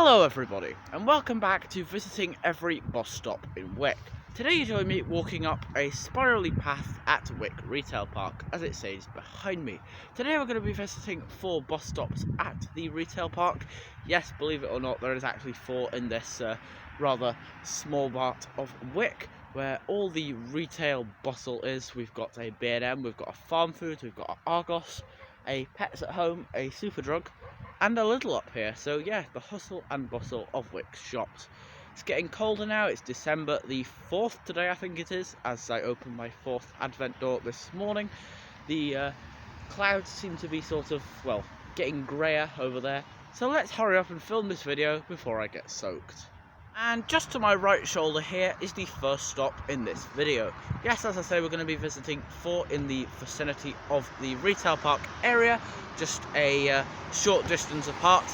Hello everybody, and welcome back to visiting every bus stop in Wick. Today you join me walking up a spirally path at Wick Retail Park, as it says behind me. Today we're going to be visiting 4 bus stops at the retail park. Yes, believe it or not, there is actually 4 in this rather small part of Wick, where all the retail bustle is. We've got a B&M, we've got a Farm Foods, we've got an Argos, a Pets at Home, a Superdrug, and a Lidl up here. So yeah, the hustle and bustle of Wick's shops. It's getting colder now. It's December the 4th today, I think it is, as I opened my 4th advent door this morning. The clouds seem to be sort of, well, getting greyer over there. So let's hurry up and film this video before I get soaked. And just to my right shoulder here is the first stop in this video. Yes, as I say, we're going to be visiting 4 in the vicinity of the retail park area, just a short distance apart,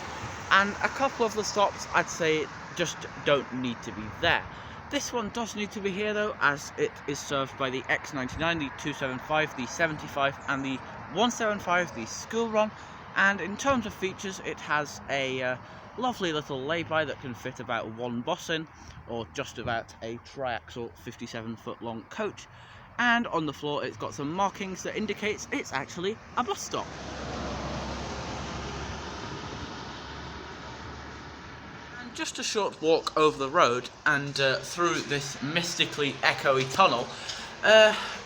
and a couple of the stops I'd say just don't need to be there. This one does need to be here though, as it is served by the X99, the 275, the 75 and the 175, the school run. And in terms of features, it has a lovely little lay-by that can fit about 1 bus in, or just about a triaxle 57-foot long coach. And on the floor it's got some markings that indicates it's actually a bus stop. And just a short walk over the road and through this mystically echoey tunnel,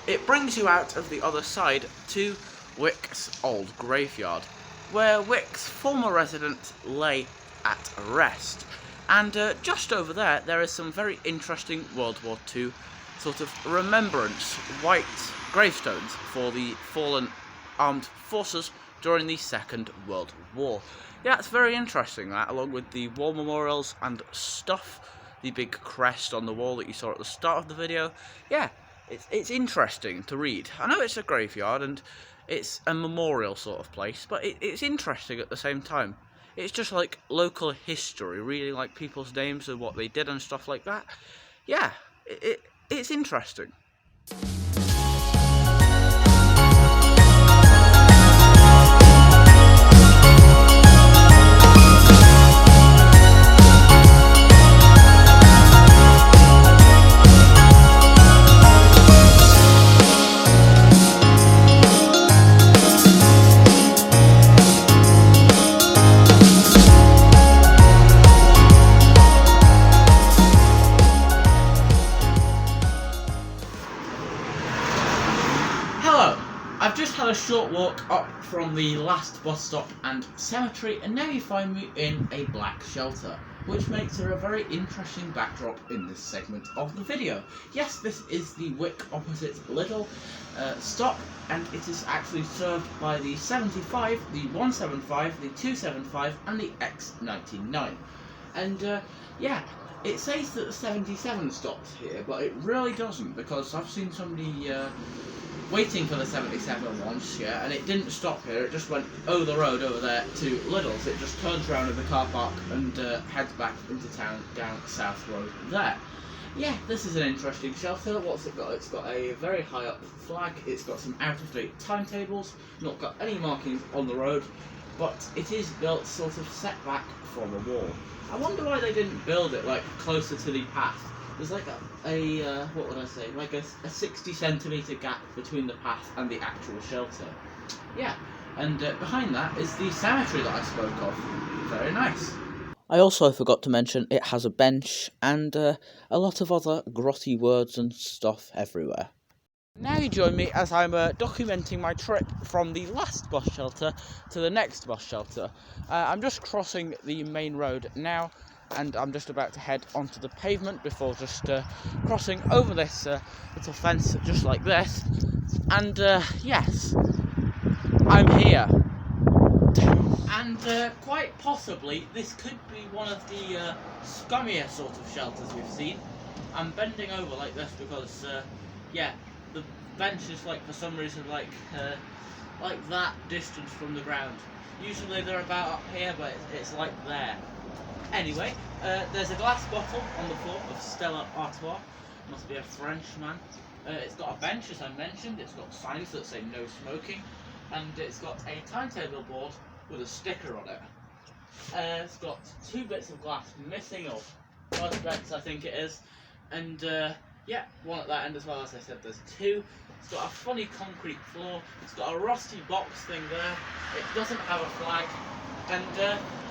it brings you out of the other side to Wick's old graveyard, where Wick's former residents lay at rest. And just over there is some very interesting World War II sort of remembrance white gravestones for the fallen armed forces during the Second World War. Yeah, it's very interesting, that, along with the war memorials and stuff, the big crest on the wall that you saw at the start of the video. Yeah, it's interesting to read. I know it's a graveyard and it's a memorial sort of place, but it's interesting at the same time. It's just like local history, reading like people's names and what they did and stuff like that. Yeah, it's interesting. I've just had a short walk up from the last bus stop and cemetery, and now you find me in a black shelter, which makes it a very interesting backdrop in this segment of the video. Yes, this is the Wick opposite Lidl stop, and it is actually served by the 75, the 175, the 275 and the X99. And yeah, it says that the 77 stops here, but it really doesn't, because I've seen somebody waiting for the 77 once, yeah, and it didn't stop here. It just went over the road over there to Lidl's. It just turns around in the car park and heads back into town down South Road there. Yeah, this is an interesting shelter. What's it got? It's got a very high up flag. It's got some out-of-date timetables. Not got any markings on the road, but it is built sort of set back from a wall. I wonder why they didn't build it like closer to the path. There's like a what would I say, like a 60-centimetre gap between the path and the actual shelter. Yeah, and behind that is the cemetery that I spoke of. Very nice. I also forgot to mention it has a bench and a lot of other grotty words and stuff everywhere. Now you join me as I'm documenting my trip from the last bus shelter to the next bus shelter. I'm just crossing the main road now, and I'm just about to head onto the pavement before just crossing over this little fence just like this. And yes, I'm here. And quite possibly this could be one of the scummier sort of shelters we've seen. I'm bending over like this because yeah, the bench is like, for some reason, like that distance from the ground. Usually they're about up here, but it's like there. Anyway, there's a glass bottle on the floor of Stella Artois. Must be a Frenchman. It's got a bench, as I mentioned. It's got signs that say no smoking, and it's got a timetable board with a sticker on it. It's got 2 bits of glass missing, or perspex I think it is, and yeah, one at that end as well. As I said, there's 2. It's got a funny concrete floor, it's got a rusty box thing there, it doesn't have a flag, and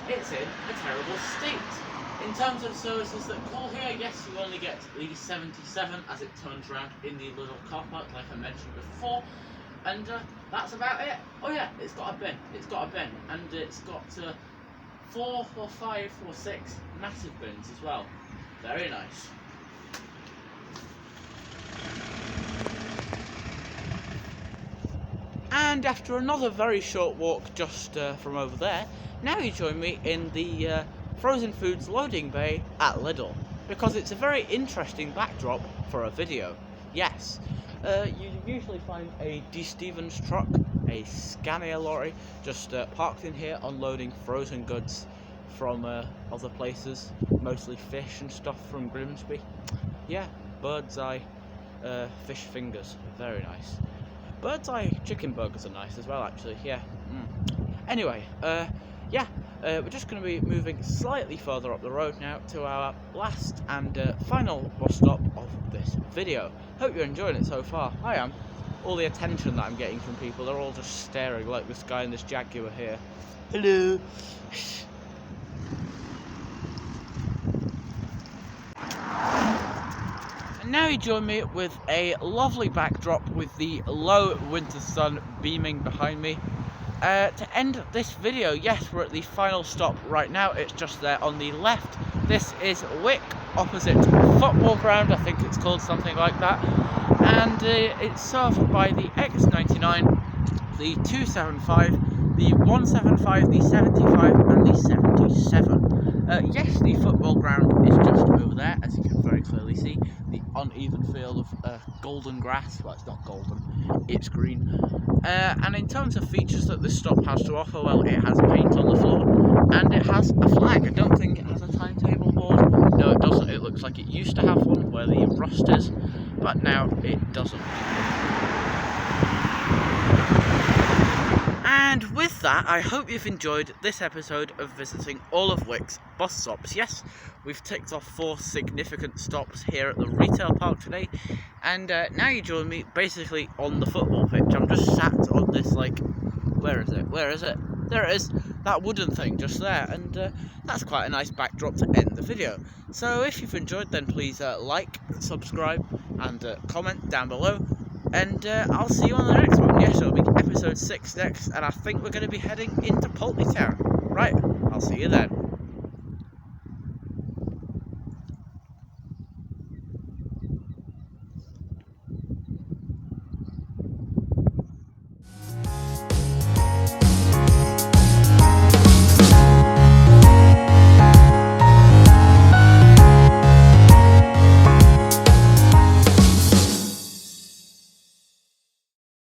it's in a terrible state. In terms of services that call here, yes, you only get the 77 as it turns around in the little car park like I mentioned before, and that's about it. Oh yeah, it's got a bin, and it's got 4 or 5 or 6 massive bins as well. Very nice. And after another very short walk just from over there, now you join me in the frozen foods loading bay at Lidl, because it's a very interesting backdrop for a video. Yes, you usually find a D. Stevens truck, a Scania lorry, just parked in here unloading frozen goods from other places, mostly fish and stuff from Grimsby. Yeah, bird's eye fish fingers, very nice. Bird's eye chicken burgers are nice as well, actually, yeah. Anyway, yeah, we're just going to be moving slightly further up the road now to our last and final bus stop of this video. Hope you're enjoying it so far. I am. All the attention that I'm getting from people, they're all just staring like this guy in this Jaguar here. Hello. And now you join me with a lovely backdrop with the low winter sun beaming behind me. To end this video, yes, we're at the final stop right now. It's just there on the left. This is Wick, opposite football ground, I think it's called something like that. And it's served by the X99, the 275, the 175, the 75 and the 77. Yes, the football ground is just over there, as you can very clearly see. The uneven field of golden grass. Well, it's not golden, it's green. And in terms of features that this stop has to offer, well, it has paint on the floor, and it has a flag. I don't think it has a timetable board. No, it doesn't. It looks like it used to have one where the rust is, but now it doesn't. And with that, I hope you've enjoyed this episode of visiting all of Wick's bus stops. Yes, we've ticked off 4 significant stops here at the retail park today, and now you join me basically on the football pitch. I'm just sat on this, like, where is it? There it is, that wooden thing just there, and that's quite a nice backdrop to end the video. So if you've enjoyed, then please like, subscribe, and comment down below. And I'll see you on the next one. Yes, it'll be episode 6 next, and I think we're going to be heading into Poultney Town. Right, I'll see you then.